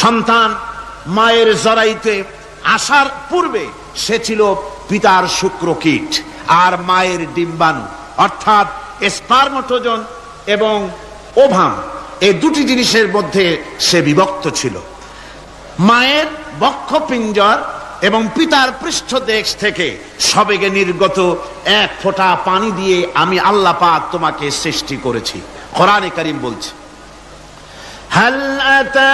সন্তান মায়ের জরাইতে আসার পূর্বে সে ছিল পিতার শুক্রকীট আর মায়ের ডিম্বাণু, অর্থাৎ স্পার্মটোজন এবং ওভাম, এই দুটি জিনিসের মধ্যে সে বিভক্ত ছিল। মায়ের বক্ষপিঞ্জর এবং পিতার পৃষ্ঠদেশ থেকে সবেগে নির্গত এক ফোঁটা পানি দিয়ে আমি আল্লাহ পাক তোমাকে সৃষ্টি করেছি। কোরআনে কারীম বলছে, হাল আতা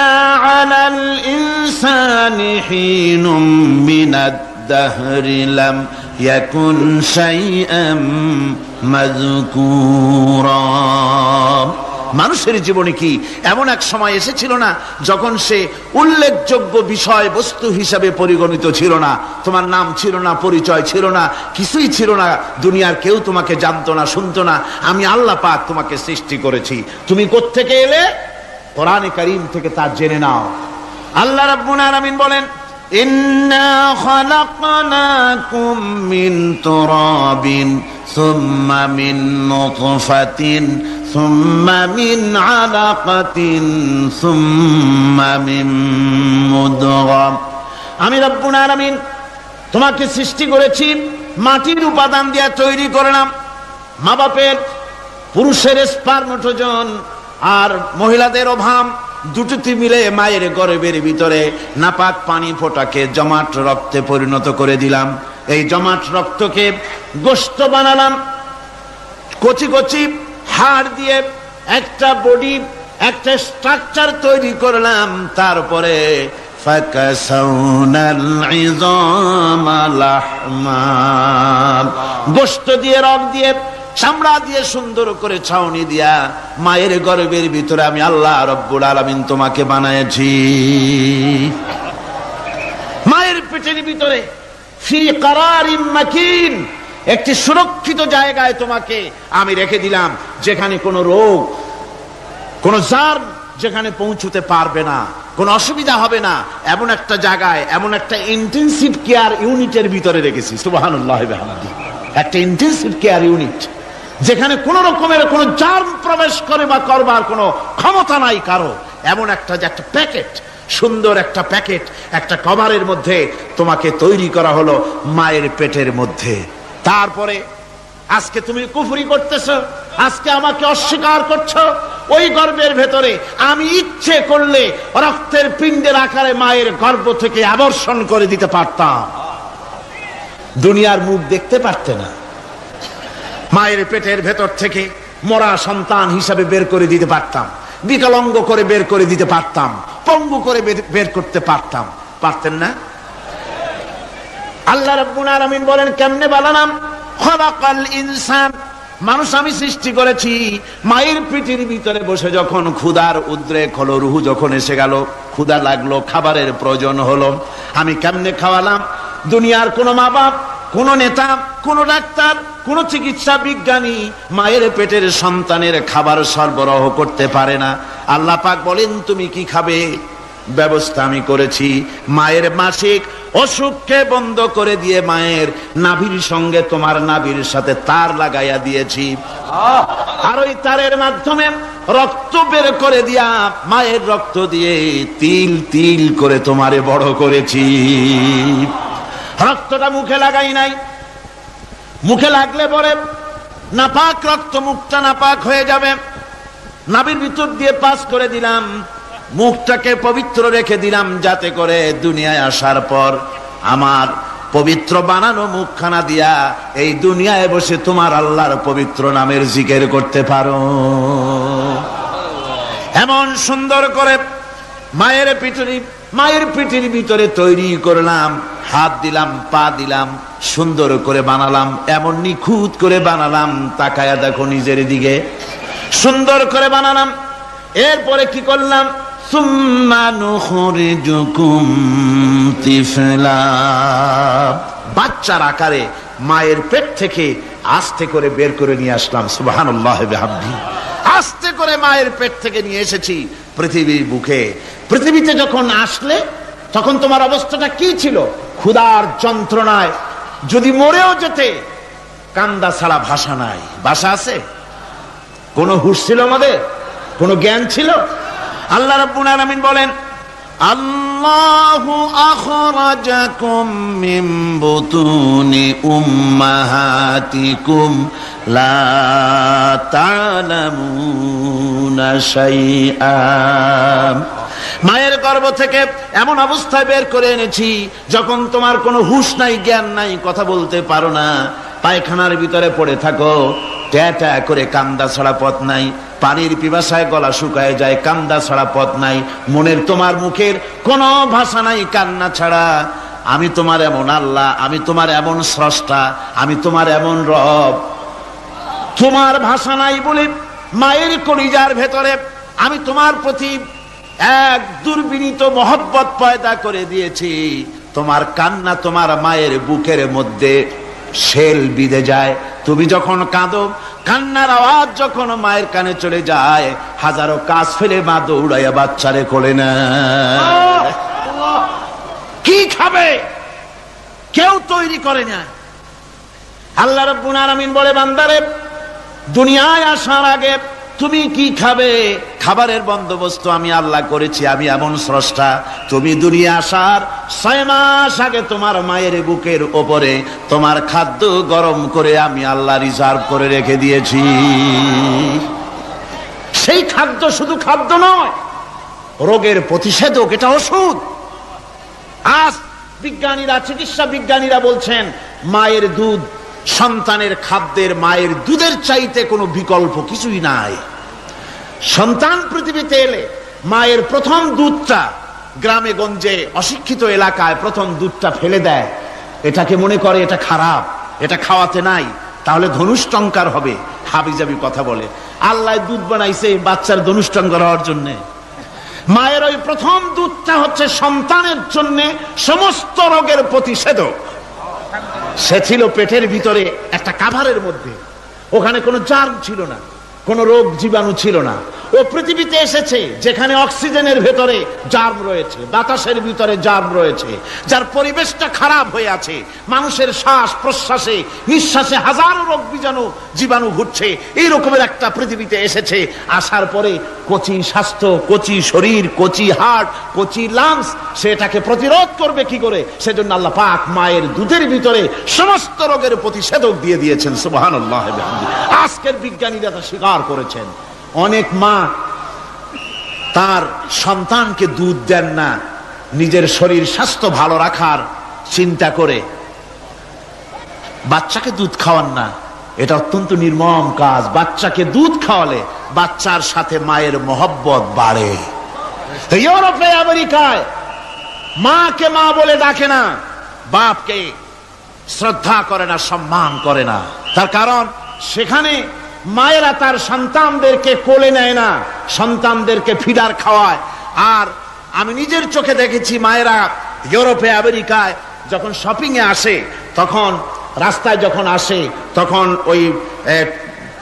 আলাল ইনসানি হিনুম মিনাদ দাহরি লাম ইয়াকুন শাইআম মাযকুরা। মানুষের জীবনে কি এমন এক সময় এসেছিল না যখন সে উল্লেখযোগ্য বিষয় বস্তু হিসাবে পরিগণিত ছিল না? তোমার নাম ছিল না, পরিচয় ছিল না, কিছুই ছিল না, দুনিয়ার কেউ তোমাকে জানতো না, শুনতো না। আমি আল্লাহ পাক তোমাকে সৃষ্টি করেছি। তুমি কোত্থেকে এলে? কোরআনে কারীম থেকে তা জেনে নাও। আল্লাহ রাব্বুল আলামিন বলেন, ইন্না খালাকনাকুম মিন তুরাবিন সুম্মা মিন নুতফাতিন সুম্মা মিন আলাকাতিন সুম্মা মিন মুদগা। আমি রব্বুল আলামিন তোমাকে সৃষ্টি করেছি, মাটির উপাদান দিয়ে তৈরি করলাম। মা বাপের, পুরুষের স্পার্মটোজন আর মহিলাদের ওভাম দুটোতে মিলে মায়ের গর্ভের ভিতরে নাপাক পানি ফোঁটাকে জমাট রক্তে পরিণত করে দিলাম। এই জমাট রক্তকে গোশত বানালাম, কচি কচি হাড় দিয়ে একটা বডি, একটা স্ট্রাকচার তৈরি করলাম। তারপরে ফাকাসাউনাল ইযামা লাহমা, গোশত দিয়ে, রক দিয়ে, চামড়া দিয়ে সুন্দর করে ছাউনি দিয়া মায়ের গর্ভের ভিতরে আমি আল্লাহ রব্বুল আলামিন তোমাকে বানাইছি। মায়ের পেটের ভিতরে ফি কারারিম মাকিন, একটি সুরক্ষিত জায়গায় তোমাকে আমি রেখে দিলাম, যেখানে কোনো রোগ, কোনো জার্ম যেখানে পৌঁছতে পারবে না, কোনো অসুবিধা হবে না। এমন একটা জায়গায়, এমন একটা ইন্টেনসিভ কেয়ার ইউনিটের ভিতরে রেখেছি। সুবহানাল্লাহ ওয়া বিহামদিহি। একটা ইন্টেনসিভ কেয়ার ইউনিট, যেখানে কোন রকমের কোন জার্ম প্রবেশ করে বা করবার কোনো ক্ষমতা নাই কারো। এমন একটা যে একটা প্যাকেট, সুন্দর একটা প্যাকেট, একটা কভারের মধ্যে তোমাকে তৈরি করা হলো মায়ের পেটের মধ্যে। তারপরে আজকে তুমি কুফরি করতেছো, আজকে আমাকে অস্বীকার করছো। ওই গর্ভের ভেতরে আমি ইচ্ছে করলে রক্তের পিণ্ডের আকারে মায়ের গর্ভ থেকে আবর্ষণ করে দিতে পারতাম, দুনিয়ার মুখ দেখতে পারতে না। মায়ের পেটের ভেতর থেকে মরা সন্তান হিসাবে বের করে দিতে পারতাম, বিকলাঙ্গ করে বের করে দিতে পারতাম, পঙ্গু করে বের করতে পারতাম। পারতেন না? আল্লাহ রাব্বুল আলামিন বলেন, কেমনে বানালাম? খালাকাল ইনসান, মানুষ আমি সৃষ্টি করেছি মায়ের পেটের ভিতরে বসে। যখন ক্ষুধার উদ্রেক হলো, রুহু যখন এসে গেল, ক্ষুধা লাগলো, খাবারের প্রয়োজন হলো, আমি কেমনে খাওয়ালাম? দুনিয়ার কোনো মা বাপ, কোন নেতা, কোন ডাক্তার, কোন চিকিৎসা বিজ্ঞানী মায়ের পেটের সন্তানের খাবার সরবরাহ করতে পারে না। আল্লাহ পাক বলেন, তুমি কি খাবে? ব্যবস্থা আমি করেছি। মায়ের মাসিক অসুখকে বন্ধ করে দিয়ে মায়ের নাভির সঙ্গে তোমার নাভির সাথে তার লাগাইয়া দিয়েছি, আর ওই তারের মাধ্যমে রক্ত বের করে দিয়া মায়ের রক্ত দিয়ে তিল তিল করে তোমারে বড় করেছি। রক্তটা মুখে লাগাই নাই, মুখে লাগলে পরে নাপাক রক্ত, মুখটা নাপাক হয়ে যাবে। নাভির ভিতর দিয়ে পাস করে দিলাম, মুখটাকে পবিত্র রেখে দিলাম, যাতে করে দুনিয়ায় আসার পর আমার পবিত্র বানানো মুখখানা দিয়া এই দুনিয়ায় বসে তোমার আল্লাহর পবিত্র নামের জিকির করতে পারো। এমন সুন্দর করে মায়ের পিঠের ভিতরে তৈরি করলাম, হাত দিলাম, পা দিলাম, সুন্দর করে বানালাম, এমন নিখুঁত করে বানালাম, তাকায়া দেখো নিজের দিকে, সুন্দর করে বানালাম। এরপরে কি করলাম? সুম্মা নুখরিজুকুম তিফলা, বাচ্চার আকারে মায়ের পেট থেকে আস্তে করে বের করে নিয়ে আসলাম। সুবহানাল্লাহ ওয়া বিহামদিহি। আস্তে করে মায়ের পেট থেকে নিয়ে এসেছি পৃথিবীর বুকে। পৃথিবীতে যখন আসলে তখন তোমার অবস্থাটা কি ছিল? ক্ষুধার যন্ত্রণায় যদি মরেও যেতে, কান্দা ছাড়া ভাষা নাই। ভাষা আছে? কোনো হুঁশ ছিল আমাদের? কোনো জ্ঞান ছিল? আল্লাহ রাব্বুল আলামিন বলেন, আল্লাহু আখরাজাকুম মিন বুতুনি উম্মাহাতিকুম লা তা'লামুনা শাইআ। মায়ের গর্ভ থেকে এমন অবস্থায় বের করে এনেছি যখন তোমার কোনো হুঁশ নাই, জ্ঞান নাই, কথা বলতে পারো না, পায়খানার ভিতরে পড়ে থাকো, ট্যাটা করে কান্দা ছাড়া পথ নাই, পানির পিপাসায় গলা শুকায় যায়, কান্দা ছাড়া পথ নাই, মনের তোমার মুখের কোনো ভাষা নাই কান্না ছাড়া। আমি তোমার এমন আল্লাহ, আমি তোমার এমন স্রষ্টা, আমি তোমার এমন রব। তোমার ভাষা নাই বলে মায়ের কলিজার ভেতরে আমি তোমার প্রতি এক দুর্বিনীত মহব্বত পয়দা করে দিয়েছি। তোমার কান্না তোমার মায়ের বুকের মধ্যে শেল বিঁধে যায়। তুমি যখন কাঁদো, কান্নার আওয়াজ যখন মায়ের কানে চলে যায়, হাজারো কাজ ফেলে মা দৌড়াইয়া বাচ্চারে কোলে নেয়। কি খাবে কেউ তৈরি করে না। আল্লাহ রাব্বুল আলামিন বলে, বান্দারে দুনিয়ায় আসার আগে তুমি কি খাবে, খাবারের বন্দোবস্ত আমি আল্লাহ করেছি, আমি এমন স্রষ্টা। তুমি দুনিয়া আসার 6 মাস আগে তোমার মায়ের বুকের ওপরে তোমার খাদ্য গরম করে আমি আল্লাহ রিজার্ভ করে রেখে দিয়েছি। সেই খাদ্য শুধু খাদ্য নয়, রোগের প্রতিষেধক, এটা ওষুধ। আজ বিজ্ঞানীরা, চিকিৎসা বিজ্ঞানীরা বলছেন মায়ের দুধ সন্তানের খাদ্যের, মায়ের দুধের চাইতে কোনো বিকল্প কিছুই নাই। সন্তান পৃথিবীতে এলে মায়ের প্রথম দুধটা গ্রামে গঞ্জে অশিক্ষিত এলাকায় প্রথম দুধটা ফেলে দেয়। এটাকে মনে করে এটা খারাপ, এটা খাওয়াতে নাই, তাহলে ধনুষ্টঙ্কার হবে, হাবিজাবি কথা বলে। আল্লাহ দুধ বানাইছে বাচ্চার ধনুষ্টঙ্কার হওয়ার জন্য। মায়ের ওই প্রথম দুধটা হচ্ছে সন্তানের জন্য সমস্ত রোগের প্রতিষেধক। সে ছিল পেটের ভিতরে একটা কাভারের মধ্যে, ওখানে কোনো জার্ম ছিল না, কোনো রোগ জীবাণু ছিল না। ও পৃথিবীতে এসেছে যেখানে অক্সিজেনের ভেতরে জার্ম রয়েছে, বাতাসের ভিতরে জার্ম রয়েছে, যার পরিবেশটা খারাপ হয়ে আছে। মানুষের শ্বাস প্রশ্বাসে, নিঃশ্বাসে হাজারো রোগ বীজাণু জীবাণু ঘুরছে। এই রকমের একটা পৃথিবীতে এসেছে। আসার পরে কচি স্বাস্থ্য, কচি শরীর, কচি হার্ট, কচি লাংস, সেটাকে প্রতিরোধ করবে কি করে? সেজন্য আল্লাহ পাক মায়ের দুধের ভিতরে সমস্ত রোগের প্রতিষেধক দিয়ে দিয়েছেন। সুবহানাল্লাহ। আজকের বিজ্ঞানীরা তা স্বীকার করেছেন। অনেক মা তার সন্তানকে দুধ দেন না, নিজের শরীর স্বাস্থ্য ভালো রাখার চিন্তা করে বাচ্চাকে দুধ খাওয়ান না। এটা অত্যন্ত নির্মম কাজ। বাচ্চাকে দুধ খাওয়ালে বাচ্চার সাথে মায়ের মহব্বত বাড়ে। ইউরোপে, আমেরিকায় মাকে মা বলে ডাকে না, বাপকে শ্রদ্ধা করে না, সম্মান করে না। তার কারণ সেখানে মায়েরা তার সন্তানদেরকে কোলে নেয় না, সন্তানদেরকে ফিডার খাওয়ায়। আর আমি নিজের চোখে দেখেছি মায়েরা ইউরোপে, আমেরিকায় যখন শপিং এ আসে, তখন রাস্তায় যখন আসে, তখন ওই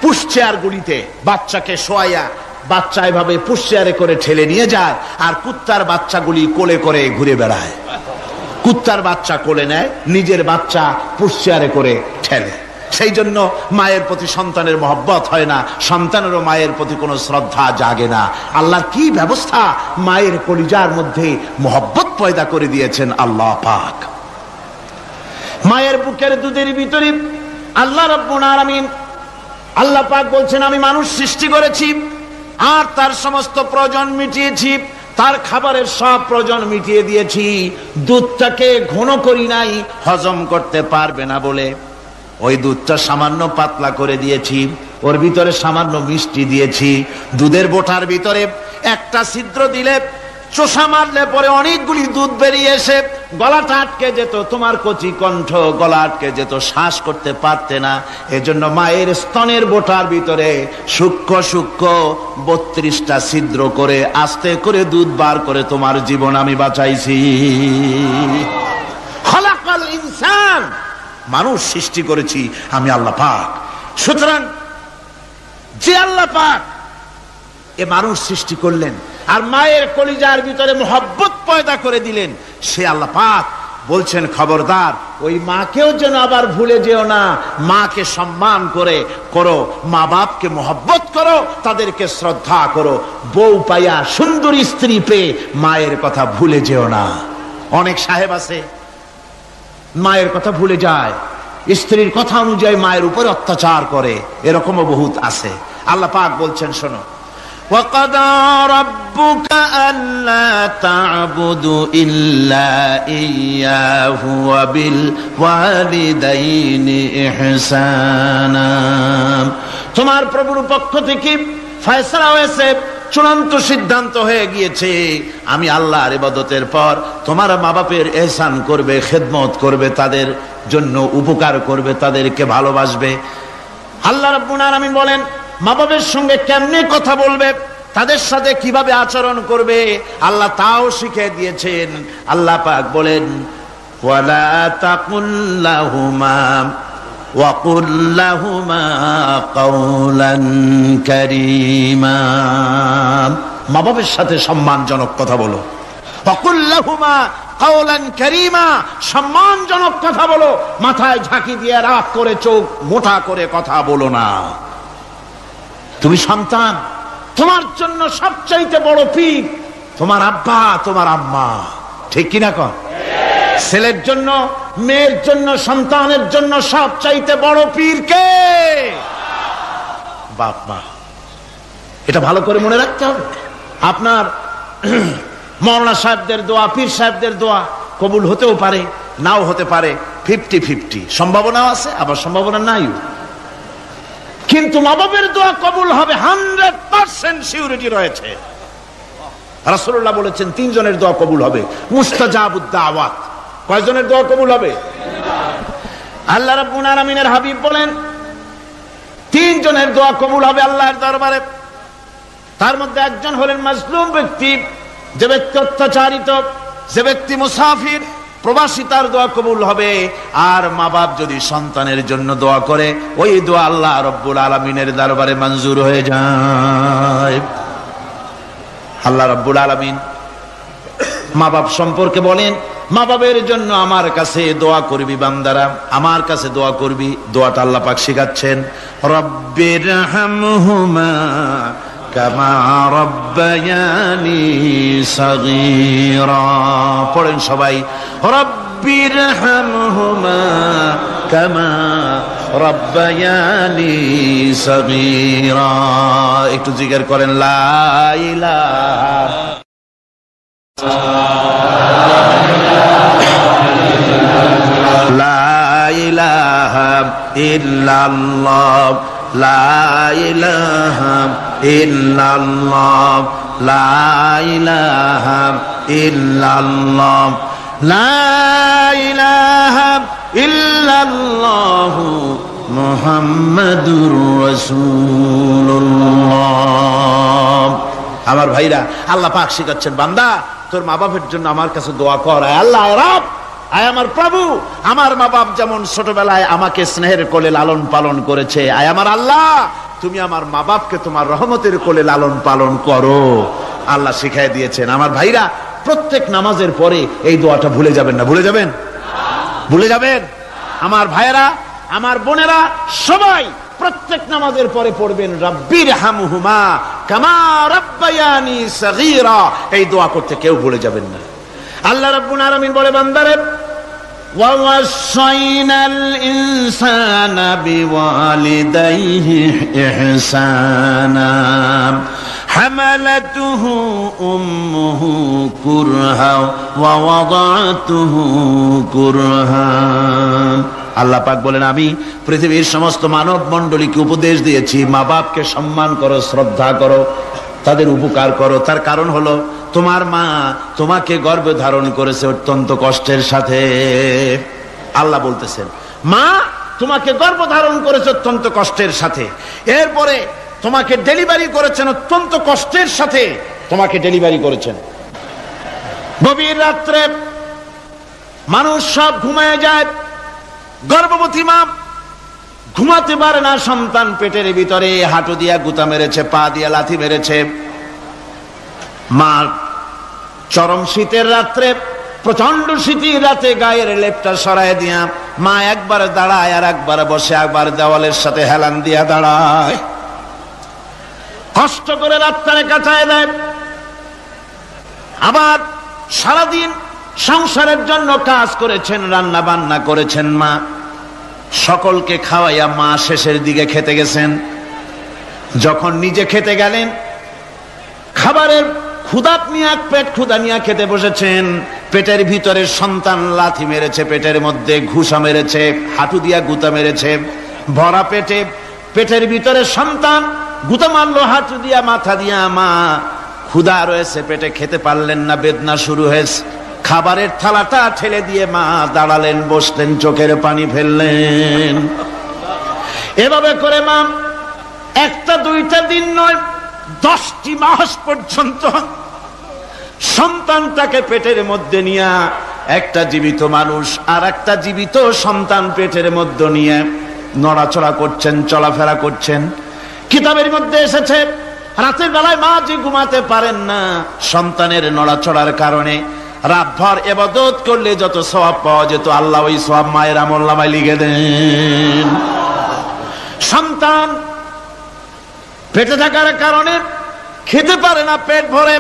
পুশ চেয়ার গুলিতে বাচ্চাকে শোয়াইয়া বাচ্চা এভাবে পুশ চেয়ারে করে ঠেলে নিয়ে যায়, আর কুত্তার বাচ্চাগুলি কোলে করে ঘুরে বেড়ায়। কুত্তার বাচ্চা কোলে নেয়, নিজের বাচ্চা পুশ চেয়ারে করে ঠেলে। সেই জন্য মায়ের প্রতি সন্তানের মহব্বত হয় না, সন্তানেরও মায়ের প্রতি কোনো শ্রদ্ধা জাগে না। আল্লাহর কি ব্যবস্থা! মায়ের কলিজার মধ্যে মহব্বত পয়দা করে দিয়েছেন আল্লাহ পাক। মায়ের বুকের দুধের ভিতরে আল্লাহ রাব্বুল আলামিন, আল্লাহ পাক বলছেন, আমি মানুষ সৃষ্টি করেছি আর তার সমস্ত প্রয়োজন মিটিয়েছি, তার খাবারের সব প্রয়োজন মিটিয়ে দিয়েছি। দুধটাকে ঘন করি নাই, হজম করতে পারবে না বলে ওই দুধটা সামান্য পাতলা করে দিয়েছি, ওর ভিতরে সামান্য মিষ্টি দিয়েছি। দুধের বোটার ভিতরে একটা ছিদ্র দিলে, চোষা মারলে পরে অনেকগুলি দুধ বেরিয়ে এসে গলাটা আটকে যেত, তোমার কচি কণ্ঠ গলা আটকে যেত, শ্বাস করতে পারতে না। এজন্য মায়ের স্তনের বোটার ভিতরে সূক্ষ্ম সূক্ষ্ম 32টা ছিদ্র করে আস্তে করে দুধ বার করে তোমার জীবন আমি বাঁচাইছি। খলাকাল ইনসান, মানুষ সৃষ্টি করেছি আমি আল্লাহ পাক। সুতরাং যে আল্লাহ পাক এ মানুষ সৃষ্টি করলেন আর মায়ের কলিজার ভিতরে মোহব্বত পয়দা করে দিলেন, সে আল্লাহ পাক বলছেন খবরদার ওই মাকেও যেন আবার ভুলে যেও না, মাকে সম্মান করে করো, মা বাপকে মহব্বত করো, তাদেরকে শ্রদ্ধা করো। বউ পাইয়া সুন্দরী স্ত্রী পেয়ে মায়ের কথা ভুলে যেও না। অনেক সাহেব আছে মায়ের কথা ভুলে যায়, স্ত্রীর কথা অনুযায়ী মায়ের উপর অত্যাচার করে, এরকমও বহুত আছে। আল্লাহ পাক বলছেন শোনো, وَقَضَى رَبُّكَ أَلَّا تَعْبُدُوا إِلَّا إِيَّاهُ وَبِالْوَالِدَيْنِ إِحْسَانًا। তোমার প্রভুর পক্ষ থেকে ফয়সালা হয়েছে, চূড়ান্ত সিদ্ধান্ত হয়ে গিয়েছে, আমি আল্লাহর ইবাদতের পর তোমার মা বাপের ইহসান করবে, খেদমত করবে, তাদের জন্য উপকার করবে, তাদেরকে ভালোবাসবে। আল্লাহ রাব্বুল আলামিন বলেন মা বাবার সঙ্গে কেমনে কথা বলবে, তাদের সাথে কিভাবে আচরণ করবে, আল্লাহ তাও শিখিয়ে দিয়েছেন। আল্লাহ পাক বলেন ওয়ালা তাকুল লাহুমা ওয়া কুল লাহুমা কাওলান কারীমা। মা বাবার সাথে সম্মানজনক কথা বলো। ওয়া কুল লাহুমা কাওলান কারীমা, সম্মানজনক কথা বলো, মাথায় ঝাঁকি দিয়ে রাগ করে চোখ মোটা করে কথা বলো না। তুমি সন্তান, তোমার জন্য সবচাইতে বড় পীর তোমার আব্বা, তোমার আম্মা, ঠিক কিনা কর? ছেলের জন্য, মেয়ের জন্য, সন্তানের জন্য সবচাইতে বড় পীর কে? বাপ মা। এটা ভালো করে মনে রাখতে হবে। আপনার মৌলানা সাহেবদের দোয়া, পীর সাহেবদের দোয়া কবুল হতেও পারে, নাও হতে পারে, 50-50 সম্ভাবনাও আছে, আবার সম্ভাবনা নাই। কিন্তু মা বাবার দোয়া কবুল হবে 100% সিউরিটি রয়েছে। রাসূলুল্লাহ বলেছেন 3 জনের দোয়া কবুল হবে, মুস্তাজাবুদ দাওয়াত। কয়জনের দোয়া কবুল হবে? আল্লাহ রাব্বুল আলামিনের হাবিব বলেন 3 জনের দোয়া কবুল হবে আল্লাহর দরবারে। তার মধ্যে একজন হলেন মাজলুম ব্যক্তি, যে ব্যক্তি অত্যাচারিত, যে ব্যক্তি মুসাফির, প্রবাসী, তার দোয়া কবুল হবে। আর মা বাপ যদি সন্তানের জন্য দোয়া করে, ওই দোয়া আল্লাহ রাব্বুল আলামিনের দরবারে মঞ্জুর হয়ে যায়। আল্লাহ রাব্বুল আলামিন মা বাপ সম্পর্কে বলেন, মা বাবের জন্য আমার কাছে দোয়া করবি বান্দারা, আমার কাছে দোয়া করবি। দোয়াটা আল্লাহ পাক শিখাচ্ছেন, রব্বিরহামহুমা কামা রব্বায়ানি সাগীরা। পড়েন সবাই, রব্বিরহামহুমা কামা রব্বায়ানি সাগীরা। একটু জিকির করেন, লা ইলাহা লা ইলাহা ইল্লাল্লাহ, লা ইলাহা ইল্লাল্লাহ, লা ইলাহা ইল্লাল্লাহ, লা ইলাহা ইল্লাল্লাহ মুহাম্মাদুর রাসূলুল্লাহ। আমার ভাইরা, আল্লাহ পাক শিখাচ্ছেন, বান্দা তোর মা বাপের জন্য আমার কাছে দোয়া কর। আল্লাহ রব, আয় আমার প্রভু, আমার মা বাপ যেমন ছোটবেলায় আমাকে স্নেহের কোলে লালন পালন করেছে, আয় আমার আল্লাহ তুমি আমার মা বাপকে তোমার রহমতের কোলে লালন পালন করো। আল্লাহ শিখাই দিয়েছেন। আমার ভাইরা, প্রত্যেক নামাজের পরে এই দোয়াটা ভুলে যাবেন না। ভুলে যাবেন? ভুলে যাবেন? আমার ভাইয়েরা, আমার বোনেরা, সবাই প্রত্যেক নামাজের পরে পড়বেন, রব্বিরহামহুমা কামা রব্বায়ানি সাগীরা। এই দোয়া করতে কেউ ভুলে যাবেন না। আল্লাহ রাব্বুল আলামিন বলে, বান্দারে ওয়া ওয়াসাইনাল ইনসানা বিওয়ালিদাইহি ইহসানা হামালাতুহু উম্মুহু কুরহা ওয়া ওয়াদাতুহু কুরহা। আল্লাহ পাক বলেন, আমি পৃথিবীর সমস্ত মানব মণ্ডলীকে উপদেশ দিয়েছি, মা বাপকে সম্মান করো, শ্রদ্ধা করো, তাদের উপকার করো। তার কারণ হলো তোমার মা তোমাকে গর্ভে ধারণ করেছে অত্যন্ত কষ্টের সাথে। আল্লাহ বলতেছেন, মা তোমাকে গর্ভ ধারণ করেছে অত্যন্ত কষ্টের সাথে, এরপরে তোমাকে ডেলিভারি করেছেন অত্যন্ত কষ্টের সাথে, তোমাকে ডেলিভারি করেছেন। গভীর রাত্রে মানুষ সব ঘুমায় যায়, গর্ভবতী মা ঘুমাতে পারে না, সন্তান পেটের ভিতরে হাঁটু দিয়া গুতা মেরেছে, পা দিয়া লাথি মেরেছে। মা চরম শীতের রাত্রে প্রচন্ড শীতের রাতে গায়ের লেপটা সরায় দিয়া মা একবার দাঁড়ায় আর একবার বসে, একবার দেওয়ালের সাথে হেলান দিয়া দাঁড়ায়, কষ্ট করে রাতটারে কাটায় দেয়। আবার সারাদিন সংসারের জন্য কাজ করেছেন, রান্না বান্না করেছেন মা, সকলকে খাওয়াইয়া মা শেষের দিকে খেতে গেছেন। যখন নিজে খেতে গেলেন, খাবারের ক্ষুধাত নিয়ে পেট ক্ষুধা নিয়ে খেতে বসেছেন, পেটের ভিতরে সন্তান লাথি মেরেছে, পেটের মধ্যে ঘুষা মেরেছে, হাঁটু দিয়া গুতা মেরেছে, ভরা পেটে পেটের ভিতরে সন্তান গুতা মারলো হাঁটু দিয়া, মাথা দিয়া। মা ক্ষুধা রয়েছে, পেটে খেতে পারলেন না, বেদনা শুরু হয়েছে। খাবারের থালাটা ঠেলে দিয়ে মা দাঁড়ালেন, বসলেন, চোখের পানি ফেললেন। এভাবে করে মা একটা দুইটা দিন নয়, 10টি মাস পর্যন্ত সন্তানটাকে পেটের মধ্যে নিয়ে, একটা জীবিত মানুষ আর একটা জীবিত সন্তান পেটের মধ্যে নিয়ে নড়াচড়া করছেন, চলাফেরা করছেন। কিতাবের মধ্যে এসেছে রাতের বেলায় মা যে ঘুমাতে পারেন না সন্তানের নড়াচড়ার কারণে, রাতভর ইবাদত করলে যত সওয়াব পাওয়া যেত আল্লাহ ওই সওয়াব মায়ের আমলনামায় লিখে দেন। সন্তান পেটে থাকার কারণে খেতে পারে না, পেট ভরে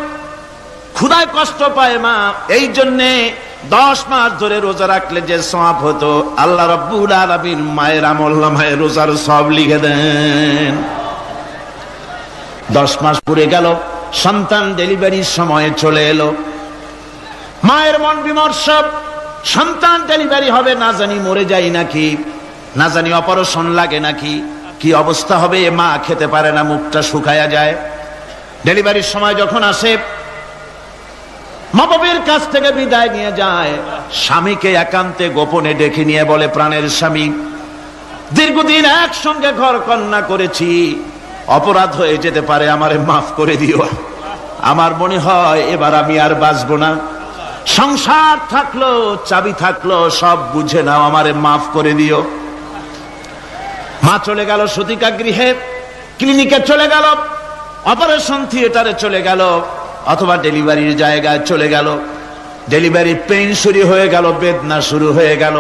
ক্ষুধায় কষ্ট পায় মা, এই জন্যে 10 মাস ধরে রোজা রাখলে যে সওয়াব হতো আল্লাহ রাব্বুল আলামিন মায়ের আমলনামায় রোজার সওয়াব লিখে দেন। 10 মাস পুরে গেল, সন্তান ডেলিভারির সময় চলে এলো। মায়ের মন বিমর্ষ, সন্তান ডেলিভারি হবে, না জানি মরে যাই নাকি, না জানি অপারেশন লাগে নাকি, কি অবস্থা হবে। মা খেতে পারে না, মুখটা শুকায়া যায়। ডেলিভারির সময় যখন আসে, মা বাবার কাছ থেকে বিদায় নিয়ে যায়, স্বামীকে একান্তে গোপনে ডেকে নিয়ে বলে, প্রাণের স্বামী, দীর্ঘদিন একসঙ্গে ঘর কন্যা করেছি, অপরাধ হয়ে যেতে পারে, আমারে মাফ করে দিও। আমার মনে হয় এবার আমি আর বাঁচবো না। সংসার থাকলো, চাবি থাকলো, সব বুঝে নাও, আমারে মাফ করে দিও। মা চলে গেল সতিকা গৃহে, ক্লিনিকে চলে গেল, অপারেশন থিয়েটারে চলে গেল, অথবা ডেলিভারির জায়গায় চলে গেল। ডেলিভারি পেইন শুরু হয়ে গেল, বেদনা শুরু হয়ে গেল।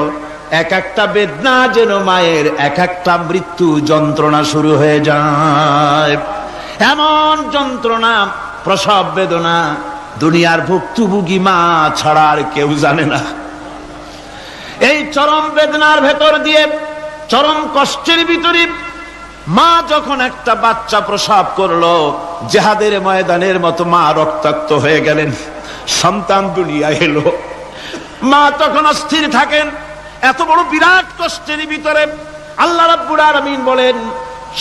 এক একটা বেদনা যেন মায়ের এক একটা মৃত্যু যন্ত্রণা শুরু হয়ে যায়। এমন যন্ত্রণা, প্রসব বেদনা দুনিয়ার ভুক্তভোগী মা ছাড়া আর কেউ জানে না। এই চরম বেদনার ভেতর দিয়ে, চরম কষ্টের ভিতরে মা যখন একটা বাচ্চা প্রসব করলো, জিহাদের ময়দানের মতো মা রক্তাক্ত হয়ে গেলেন, সন্তান দুনিয়ায় এলো। মা তখন অস্থির থাকেন। এত বড় বিরাট কষ্টের ভিতরে আল্লাহ রাব্বুল আলামিন বলেন,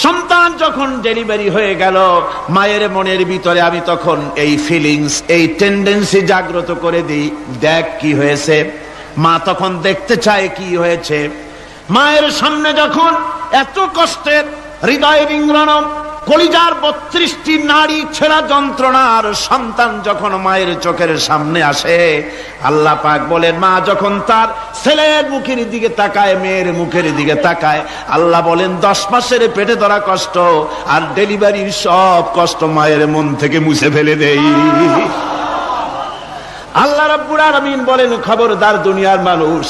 সন্তান যখন ডেলিভারি হয়ে গেল, মায়ের মনের ভিতরে আমি তখন এই ফিলিংস, এই টেন্ডেন্সি জাগ্রত করে দিই, দেখ কি হয়েছে। মা তখন দেখতে চায় কি হয়েছে। মায়ের সামনে যখন এত কষ্টের, হৃদয় বিঙ্গলন, কলিজার 32টি নাড়ি ছেঁড়া যন্ত্রণার সন্তান যখন মায়ের চোখের সামনে আসে, আল্লাহ পাক বলেন, মা যখন তার ছেলের মুখের দিকে তাকায়, মেয়ের মুখের দিকে তাকায়, আল্লাহ বলেন 10 মাসের পেটে ধরা কষ্ট আর ডেলিভারির সব কষ্ট মায়ের মন থেকে মুছে ফেলে দেই। আল্লাহ রাব্বুল আলামিন বলেন, খবরদার দুনিয়ার মানুষ,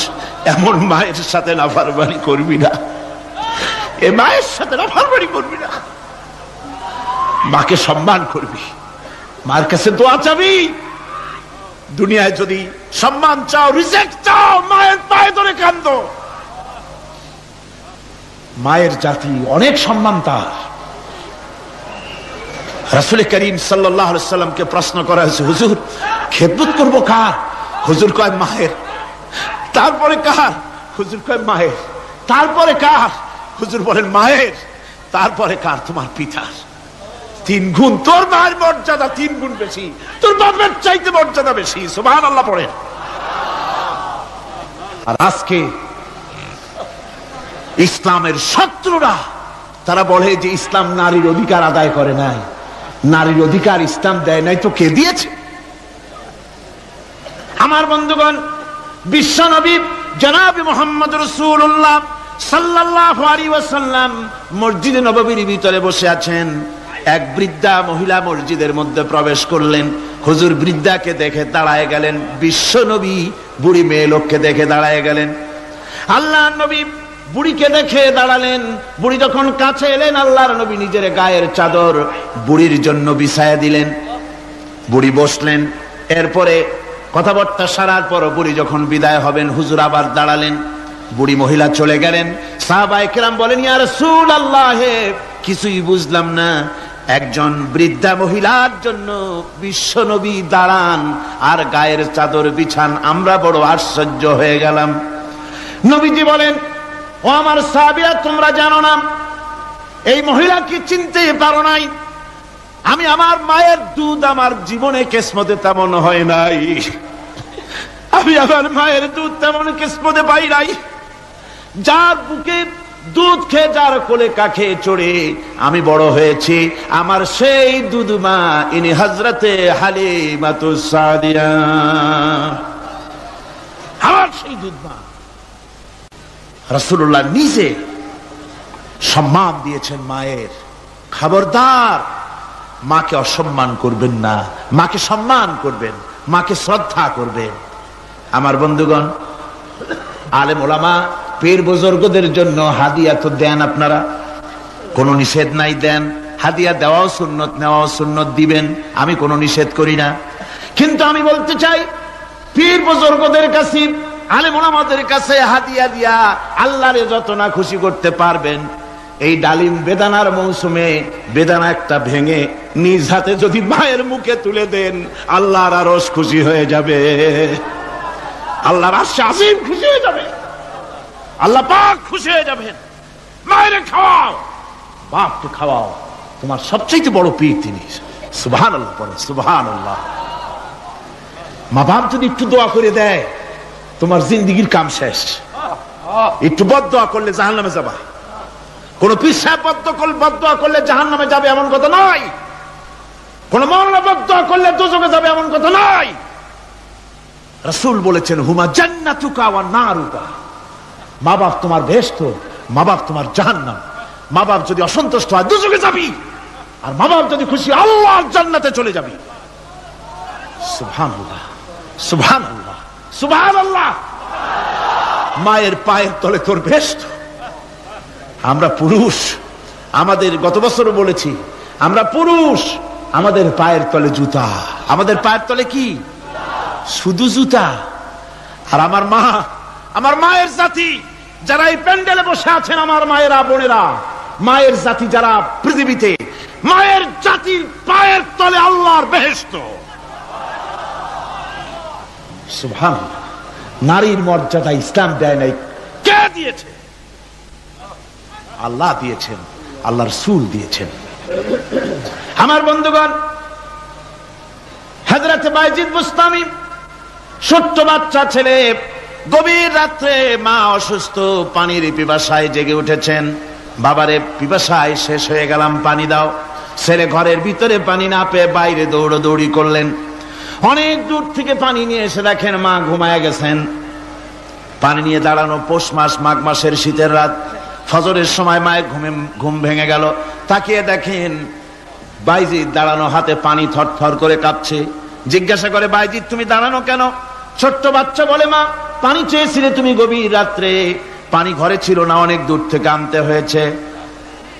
এমন মায়ের সাথে নাফরমানি করবি না, এ মায়ের সাথে নাফরমানি করবি না, মাকে সম্মান করবি, মার কাছে দোয়া চাবি। দুনিয়ায় যদি সম্মান চাও, রিজেক্ট চাও, মায়ের পায়ে ধরে কাঁদো। মায়ের জাতি অনেক সম্মান তার। রাসূল করিম সাল্লাল্লাহু আলাইহি সাল্লামকে প্রশ্ন করা হয়েছে, হুজুর খেদমত করব কার? হুজুর কয় মায়ের। তারপরে কার? হুজুর কয় মায়ের। তারপরে কার? হুজুর বলেন মায়ের। তারপরে কার? তোমার পিতার। 3 গুণ। তোর মায়ের মর্যাদা 3 গুণ বেশি, তোর বাপের চাইতে মর্যাদা বেশি। সুবহানাল্লাহ পড়েন। আর আজকে ইসলামের শত্রুরা তারা বলে যে ইসলাম নারীর অধিকার আদায় করে নাই। নারীর অধিকার ইসলাম দেয় নাই তো কে দিয়েছে? আমার বন্ধুগণ, বিশ্বনবী জনাব মুহাম্মদ রাসূলুল্লাহ সাল্লাল্লাহু আলাইহি ওয়াসাল্লাম মসজিদে নববীর ভিতরে বসে আছেন। এক বৃদ্ধা মহিলা মসজিদের মধ্যে প্রবেশ করলেন। হুজুর বৃদ্ধাকে দেখে দাঁড়ায় গেলেন, বিশ্ব নবী বুড়ি মেয়ে লোককে দেখে দাঁড়ায় গেলেন। আল্লাহর নবী বুড়িকে দেখে দাঁড়ালেন। বুড়ি যখন কাছে এলেন, আল্লাহর নবী নিজের গায়ের চাদর বুড়ির জন্য বিছায়া দিলেন। বুড়ি বসলেন। এরপরে কথাবার্তা সারার পর বুড়ি যখন বিদায় হবেন, হুজুর আবার দাঁড়ালেন। বুড়ি মহিলা চলে গেলেন। সাহাবায়ে কেরাম বলেন, ইয়া রাসূলুল্লাহ, কিছুই বুঝলাম না, একজন বৃদ্ধা মহিলার জন্য বিশ্ব নবী দাঁড়ান আর গায়ের চাদর বিছান, আমরা বড় আশ্চর্য হয়ে গেলাম। নবীজি বলেন, ও আমার সাহাবীরা, তোমরা জানো না, এই মহিলাকে চিনতে পারো নাই। আমি আমার মায়ের দুধ আমার জীবনে কিসমতে তেমন হয় নাই। আমি আমার মায়ের দুধ তেমন কিসমতে পাই নাই। যার বুকে দুধ খেয়ে, যার কোলে কাখে চড়ে আমি বড় হয়েছি, আমার সেই দুধ মা, ইনি হযরতে হালিমাতুস সাদিয়া, আমার সেই দুধ মা। রাসূলুল্লাহ নিজে সম্মান দিয়েছেন মায়ের। খবরদার, মাকে অসম্মান করবেন না, মাকে সম্মান করবেন, মাকে শ্রদ্ধা করবেন। আমার বন্ধুগণ, আলেম ওলামা পীর বুজুর্গদের জন্য হাদিয়া তো দেন, আপনারা কোনো নিষেধ নাই, দেন। হাদিয়া দেওয়াও সুন্নত, নেওয়াও সুন্নত, দিবেন, আমি কোনো নিষেধ করি না। কিন্তু আমি বলতে চাই, পীর বুজুর্গদের কাছে, আলেম ওলামাদের কাছে হাদিয়া দিয়া আল্লাহরে যত না খুশি করতে পারবেন, এই ডালিম বেদানার মৌসুমে বেদানা একটা ভেঙে নিজ হাতে যদি মায়ের মুখে তুলে দেন, আল্লাহর আরশ খুশি হয়ে যাবে, আল্লাহর আরশে আজিম খুশি হয়ে যাবে, আল্লাহ পাক খুশি হয়ে যাবেন। মায়ের খাওয়াও, বাপকে খাওয়াও, তোমার সবচেয়ে বড় পীর তিনি। সুবহানাল্লাহ পড়েন, সুবহানাল্লাহ। মা বাপ যদি একটু দোয়া করে দেয়, তোমার জিন্দেগির কাম শেষ। একটু বদদোয়া করলে জাহান্নামে যাবা। কোন পীর সাহেব বদদোয়া করলে জাহান্নামে যাবে এমন কথা নয়। কোন মাওলানা বদদোয়া করলে দোজখে যাবে এমন কথা নয়। রাসূল বলেছেন, হুমা জান্নাতুকা ওয়া নারুকা, মা বাপ তোমার বেহেশত, মা বাপ তোমার জাহান্নাম। মা বাপ যদি অসন্তুষ্ট হয়, দোজখে যাবি, আর মা বাপ যদি খুশি, আল্লাহর জান্নাতে চলে যাবি। সুবহানাল্লাহ, সুবহানাল্লাহ, সুবহানাল্লাহ। মায়ের পায়ের তলে তোর বেহেশত। আমরা পুরুষ, আমাদের গত বছরও বলেছি, আমরা পুরুষ, আমাদের পায়ের তলে জুতা। আমাদের পায়ের তলে কি? শুধু জুতা। আর আমার মা, আমার মায়ের জাতি যারা এই প্যান্ডেলে বসে আছেন, আমার মায়েরা, বোনেরা, মায়ের জাতি যারা পৃথিবীতে, মায়ের জাতির পায়ের তলে আল্লাহর বেহেশত। সুবহানাল্লাহ। নারীর মর্যাদা ইসলাম দেয় নাই, কে দিয়েছে? আল্লাহ দিয়েছেন, আল্লাহ রাসূল দিয়েছেন। আমার বন্ধুগণ, হযরত বাইজিদ বুস্তামি, ছোট্ট বাচ্চা ছেলে, গভীর রাত্রে মা অসুস্থ, পানির পিপাসায় জেগে উঠেছেন। বাবারে, পিপাসায় শেষ হয়ে গেলাম, পানি দাও। ছেলে ঘরের ভিতরে পানি না পেয়ে বাইরে দৌড়াদৌড়ি করলেন। অনেক দূর থেকে পানি নিয়ে এসে দেখেন মা ঘুমায় গেছেন। পানি নিয়ে দাঁড়ানো, পৌষ মাস, মাঘ মাসের শীতের রাত, ফজরের সময় মায়ের ঘুম ভেঙে গেল। তাকিয়ে দেখেন বাইজিদ দাঁড়ানো, হাতে পানি থরথর করে কাঁপছে। জিজ্ঞাসা করে, বাইজিদ তুমি দাঁড়ানো কেন? ছোট্ট বাচ্চা বলে, মা পানি চেয়েছিলে তুমি গভীর রাত্রে, পানি ঘরে ছিল না, অনেক দূর থেকে আনতে হয়েছে।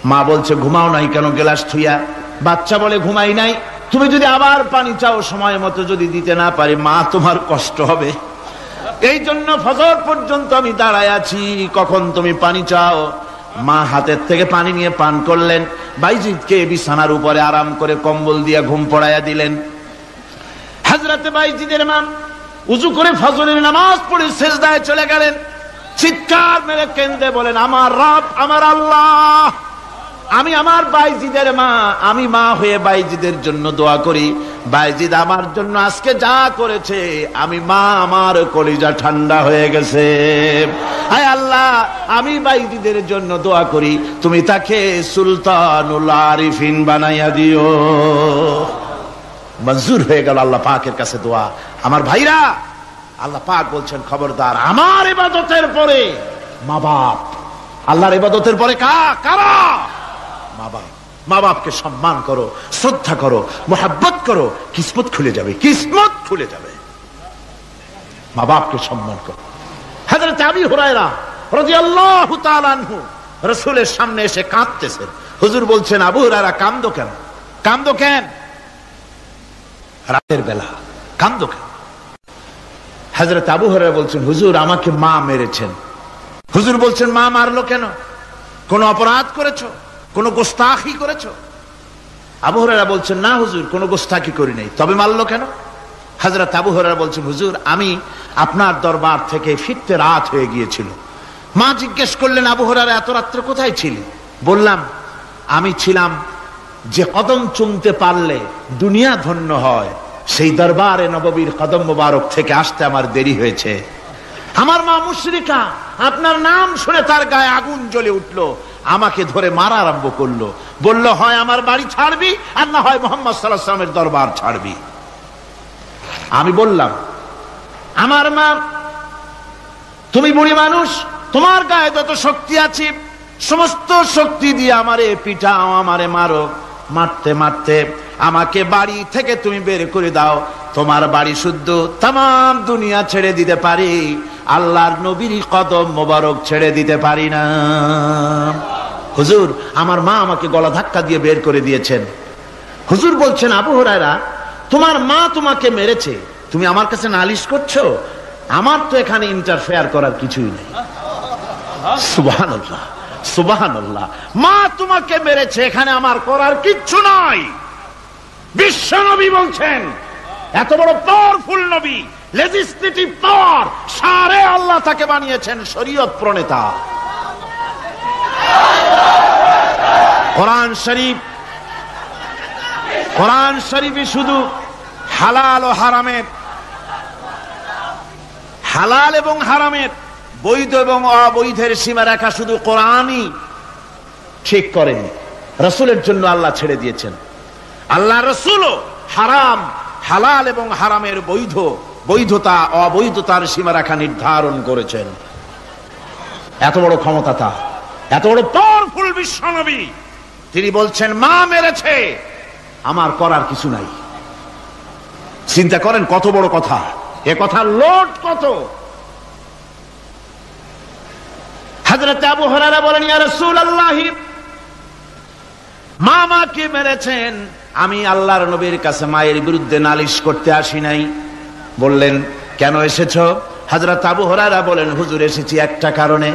মা বলছে, ঘুমাও নাই কেন গ্লাস থুইয়া? বাচ্চা বলে, ঘুমাই নাই। তুমি যদি আবার পানি চাও, সময় মতো যদি দিতে না পারি, মা তোমার কষ্ট হবে। এই জন্য ফজর পর্যন্ত আমি দাঁড়ায় আছি, কখন তুমি পানি চাও। মা হাতের থেকে পানি নিয়ে পান করলেন। বাইজিদকে বিছানার উপরে আরাম করে কম্বল দিয়ে ঘুম পড়াইয়া দিলেন। হযরতে বাইজিদের মা উযু করে ফজরের নামাজ পড়ে সিজদায় চলে গেলেন। চিৎকার মেরে কেঁদে বলেন, আমার রব, আমার আল্লাহ, আমি আমার বাইজিদের মা, আমি মা হয়ে বাইজিদের জন্য দোয়া করি। বাইজিদ আমার জন্য আজকে যা করেছে, আমি মা, আমার কলিজা ঠান্ডা হয়ে গেছে। হায় আল্লাহ, আমি বাইজিদের জন্য দোয়া করি, তুমি তাকে সুলতানুল আরিফিন বানাইয়া দিও। মঞ্জুর হয়ে গেল আল্লাহ পাকের কাছে দোয়া। আমার ভাইরা, আল্লাহ পাক বলছেন, খবরদার, আমার ইবাদতের পরে মা বাপ। আল্লাহর ইবাদতের পরে কারা? মা বাপ। মা বাপকে সম্মান করো, শ্রদ্ধা করো, মোহাব্বত করো, কিসমত খুলে যাবে, কিসমত খুলে যাবে। মা বাপকে সম্মান করো। হযরত আবু হুরায়রা রাদিয়াল্লাহু তাআলা আনহু রাসূলের সামনে এসে কাঁদতেছেন। হুজুর বলছেন, আবু হুরায়রা কাঁদো কেন? কাঁদো কেন? রাতের বেলা কাঁদো কেন? হযরত আবু হুরায়রা বলছেন, হুজুর আমাকে মা মেরেছেন। হুজুর বলছেন, মা মারলো কেন? কোন অপরাধ করেছো? কোন গোস্তাখি করেছো? আবু হুরায়রা বলছেন, না হুজুর, কোন গোস্তাখি করি নাই। তবে মারলো কেন? হযরত আবু হুরায়রা বলছেন, হুজুর আমি আপনার দরবার থেকে ফিরতে রাত হয়ে গিয়েছিল। মা জিজ্ঞেস করলেন, আবু হুরায়রা এত রাত্রে কোথায় ছিলি? বললাম, আমি ছিলাম যে কদম চুমতে পারলে দুনিয়া ধন্য হয়, সেই দরবারে নববীর কদম মোবারক থেকে আসতে আমার দেরি হয়েছে। আমার মা মুশরিকা, আপনার নাম শুনে তার গায়ে আগুন জ্বলে উঠলো, আমাকে ধরে মারা আরম্ভ করলো। বলল, হয় আমার বাড়ি ছাড়বি আর না হয় মুহাম্মদ সাল্লাল্লাহু আলাইহি ওয়াসাল্লামের দরবার ছাড়বি। আমি বললাম, আমার মা, তুমি বুড়ি মানুষ, তোমার গায়ে যত শক্তি আছে সমস্ত শক্তি দিয়ে আমারে পিটাও, আমারে মারো। মারতে মারতে আমাকে বাড়ি থেকে তুমি বের করে দাও। তোমার বাড়ি শুদ্ধ, তাম দুনিয়া ছেড়ে দিতে পারি, আল্লাহর নবীর কদম মোবারক ছেড়ে দিতে পারি না। হুজুর আমার মা আমাকে গলা ধাক্কা দিয়ে বের করে দিয়েছেন। হুজুর বলছেন, আবু হুরায়রা তোমার মা তোমাকে মেরেছে, তুমি আমার কাছে নালিশ করছো? আমার তো এখানে ইন্টারফেয়ার করার কিছুই নেই। সুবহানাল্লাহ, সুবহানাল্লাহ। মা তোমাকে মেরেছে, এখানে আমার করার কিচ্ছু নাই। বিশ্ব নবী বলছেন, এত বড় পাওয়ারফুল নবী, লেজিসলেটিভ পাওয়ার, সারে আল্লাহ তাকে বানিয়েছেন শরীয়ত প্রণেতা। কোরআন শরীফ, কোরআন শরীফে শুধু হালাল ও হারামের, হালাল এবং হারামের, বৈধ এবং অবৈধের সীমারেখা শুধু কোরআনই ঠিক করেনি, রাসূলের জন্য আল্লাহ ছেড়ে দিয়েছেন। আল্লাহ রাসূলও হারাম, হালাল এবং হারামের বৈধতা অবৈধতার সীমারেখা নির্ধারণ করেছেন। এত বড় ক্ষমতা তার, এত বড় পাওয়ারফুল বিশ্বনবী, তিনি বলছেন মা মেরেছে, আমার করার কিছু নাই। চিন্তা করেন কত বড় কথা, এ কথা লোড কত। হযরত আবু হুরায়রা বলেন, ইয়া রাসূলুল্লাহ, মা মাকে মেরেছেন, আমি আল্লাহর নবীর কাছে মায়ের বিরুদ্ধে নালিশ করতে আসি নাই। বললেন, কেন এসেছো? হযরত আবু হুরায়রা বলেন, হুজুর এসেছি একটা কারণে,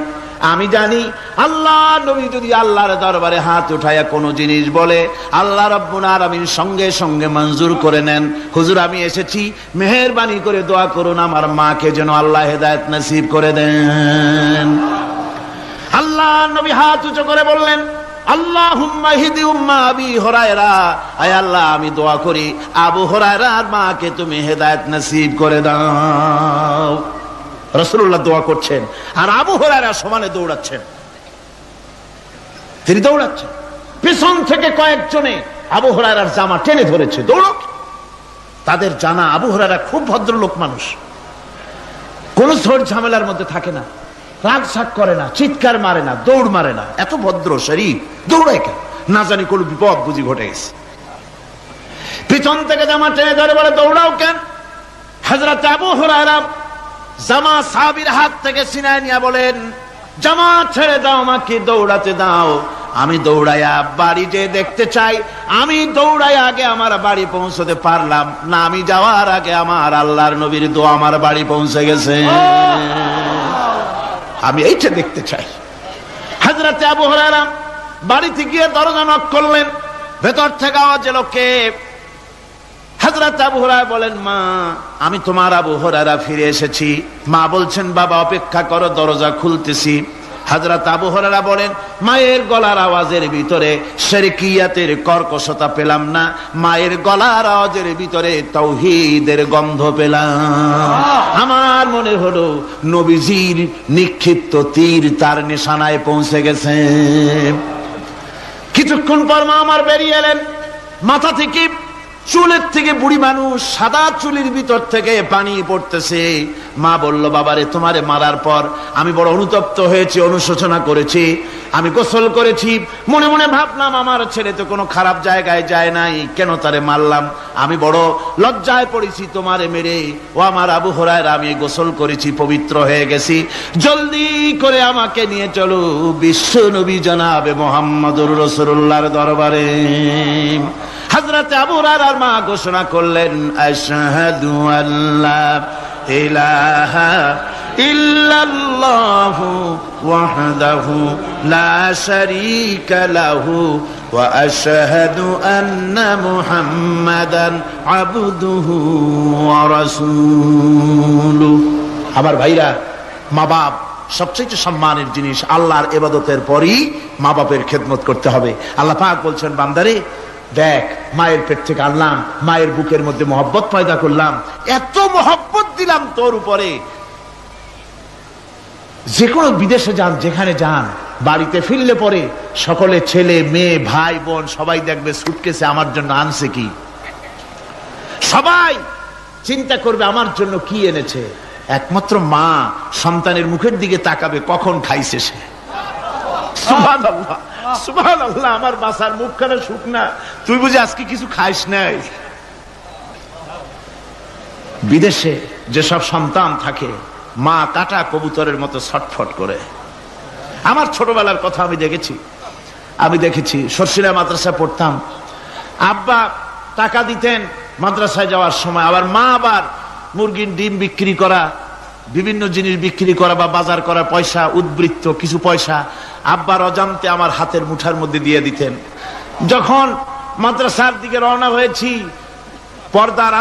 আমি জানি আল্লাহ নবী যদি আল্লাহর দরবারে হাত উঠায়া কোনো জিনিস বলে, আল্লাহ রাব্বুল আলামিন সঙ্গে সঙ্গে মঞ্জুর করে নেন। হুজুর আমি এসেছি, মেহেরবানি করে দোয়া করুন আমার মাকে যেন আল্লাহ হেদায়েত নসিব করে দেন। আল্লাহ নবী হাত উঁচু করে বললেন, আল্লাহুম্মা হিদি উম্মা আবি হুরায়রা, আয় আল্লাহ আমি দোয়া করি আবু হুরায়রার মাকে তুমি হেদায়েত নসিব করে দাও। রাসূলুল্লাহ দোয়া করছেন আর আবু হুরায়রা সমানে দৌড়াচ্ছেন। তিনি দৌড়াচ্ছেন, পিছন থেকে কয়েকজনে আবু হুরায়রার জামা টেনে ধরেছে, দৌড়ক। তাদের জানা আবু হুরায়রা খুব ভদ্রলোক মানুষ, কোন ঝড় ঝামেলার মধ্যে থাকে না, রাগ শাক করে না, চিৎকার মারে না, দৌড় মারে না, এত ভদ্র শরীর, দৌড়ায় কেন? না জানি কোন বিপদ বুঝি ঘটে গেছে। পিছন থেকে জামা টেনে ধরে বলে, দৌড়াও কেন? হযরত আবু হুরায়রা জামা সাহাবীর হাত থেকে ছিনায় নিয়ে বলেন, জামা ছেড়ে দাও, আমাকে দৌড়াতে দাও। আমি দৌড়াইয়া বাড়ি যে দেখতে চাই, আমি দৌড়াইয়া আগে আমার বাড়ি পৌঁছতে পারলাম না, আমি যাওয়ার আগে আমার আল্লাহর নবীর দোয়া আমার বাড়ি পৌঁছে গেছে, আমি এইটা দেখতে চাই। হযরত আবু হুরায়রা বাড়িতে গিয়ে দরজা নক করলেন, ভেতর থেকে আওয়াজ এলো, কে? হযরত আবু হুরায়রা বলেন, মা আমি তোমার আবু হুরায়রা ফিরে এসেছি। মা বলছেন, বাবা অপেক্ষা করো, দরজা খুলতেছি। হযরত আবু হুরায়রা বলেন, মায়ের গলার আওয়াজের ভিতরে শিরকিয়াতের কর্কশতা পেলাম না, মায়ের গলার আওয়াজের ভিতরে তাওহীদের গন্ধ পেলাম। আমার মনে হলো নবীজির নিক্ষিপ্ত তীর তার নিশানায় পৌঁছে গেছে। কিছুক্ষণ পর মা আমার বেরিয়ে এলেন, মাথা থেকে চুলের থেকে বুড়ি মানুষ, সাদা চুলের ভিতর থেকে পানি পড়তেছে। মা বলল, বাবারে তোমারে মারার পর আমি বড় অনুতপ্ত হয়েছি, অনুশোচনা করেছি, আমি গোসল করেছি, মনে মনে ভাবলাম আমার ছেলে তো কোনো খারাপ জায়গায় যায় নাই, কেন তারে মারলাম, আমি বড় লজ্জায় পড়েছি তোমারে মেরে। ও আমার আবু হুরায়রা, আমি গোসল করেছি, পবিত্র হয়ে গেছি, জলদি করে আমাকে নিয়ে চলো বিশ্ব নবী জনাবে মুহাম্মদুর রাসূলুল্লাহর দরবারে। হযরত আবু হুরায়রার মা ঘোষণা করলেন, আশহাদু আল্লা ইলাহা ইল্লাল্লাহু ওয়াহদাহু লা শারীকা লাহু ওয়া আশহাদু আন্না মুহাম্মাদান আবদুহু ওয়া রাসূলুহু। আমার ভাইরা, মা বাপ সবচেয়ে সম্মানের জিনিস। আল্লাহর ইবাদতের পরই মা বাপের খেদমত করতে হবে। আল্লাহ পাক বলছেন, বান্দারে দেখ, মায়ের পেট থেকে আনলাম, মায়ের বুকের মধ্যে মহব্বত পয়দা করলাম, এত মহব্বত দিলাম তোর উপরে, যে কোনো বিদেশে যান, যেখানে যান, বাড়িতে ফিরলে পরে সকলে ছেলে মেয়ে ভাই বোন সবাই দেখবে সুটকেসে আমার জন্য আনছে কি, সবাই চিন্তা করবে আমার জন্য কি এনেছে। একমাত্র মা সন্তানের মুখের দিকে তাকাবে, কখন খাইছে সে। সুবহানাল্লাহ, সুবহানাল্লাহ, আমার বাসার মুখখানা শুকনা, তুই বুঝি আজকে কিছু খাইস নাই। বিদেশে যেসব সন্তান থাকে, মা কাটা কবুতরের মতো ছটফট করে। আমার ছোটবেলার কথা আমি দেখেছি, সরসিলা মাদ্রাসা পড়তাম, আব্বা টাকা দিতেন মাদ্রাসায় যাওয়ার সময়, আবার মা আবার মুরগির ডিম বিক্রি করা, বিভিন্ন জিনিস বিক্রি করা বা বাজার করা পয়সা, উদ্বৃত্ত কিছু পয়সা আব্বার অজান্তে আমার হাতের মুঠার মধ্যে দিয়ে দিতেন। যখন মাদ্রাসার দিকে রওনা হয়েছি, পর্দার